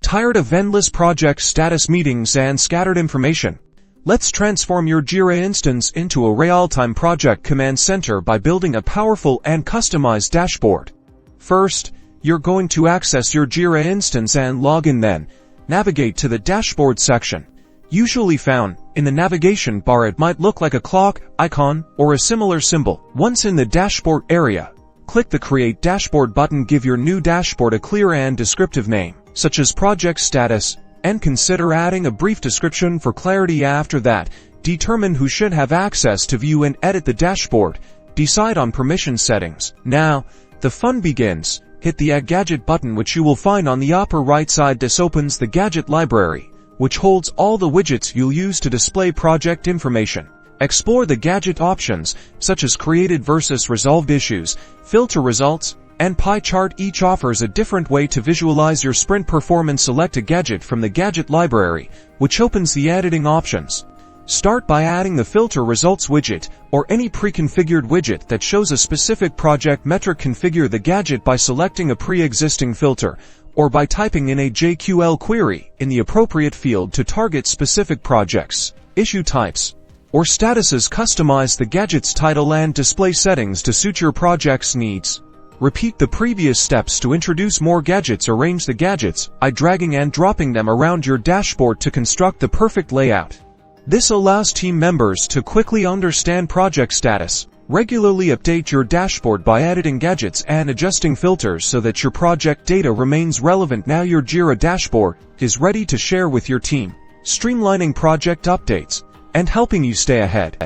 Tired of endless project status meetings and scattered information? Let's transform your Jira instance into a real-time project command center by building a powerful and customized dashboard. First, you're going to access your Jira instance and log in, then navigate to the dashboard section. Usually found in the navigation bar, it might look like a clock icon or a similar symbol. Once in the dashboard area, click the Create Dashboard button. Give your new dashboard a clear and descriptive name, such as Project Status, and consider adding a brief description for clarity. After that, determine who should have access to view and edit the dashboard. Decide on permission settings. Now, the fun begins. Hit the Add Gadget button, which you will find on the upper right side. This opens the Gadget library, which holds all the widgets you'll use to display project information. Explore the Gadget options, such as Created versus Resolved Issues, Filter Results, and Pie Chart. Each offers a different way to visualize your sprint performance. Select a gadget from the Gadget library, which opens the editing options. Start by adding the Filter Results widget, or any pre-configured widget that shows a specific project metric. Configure the gadget by selecting a pre-existing filter, or by typing in a JQL query in the appropriate field to target specific projects, issue types, or statuses. Customize the gadget's title and display settings to suit your project's needs. Repeat the previous steps to introduce more gadgets. Arrange the gadgets by dragging and dropping them around your dashboard to construct the perfect layout. This allows team members to quickly understand project status. Regularly update your dashboard by editing gadgets and adjusting filters so that your project data remains relevant. Now your Jira dashboard is ready to share with your team, streamlining project updates and helping you stay ahead.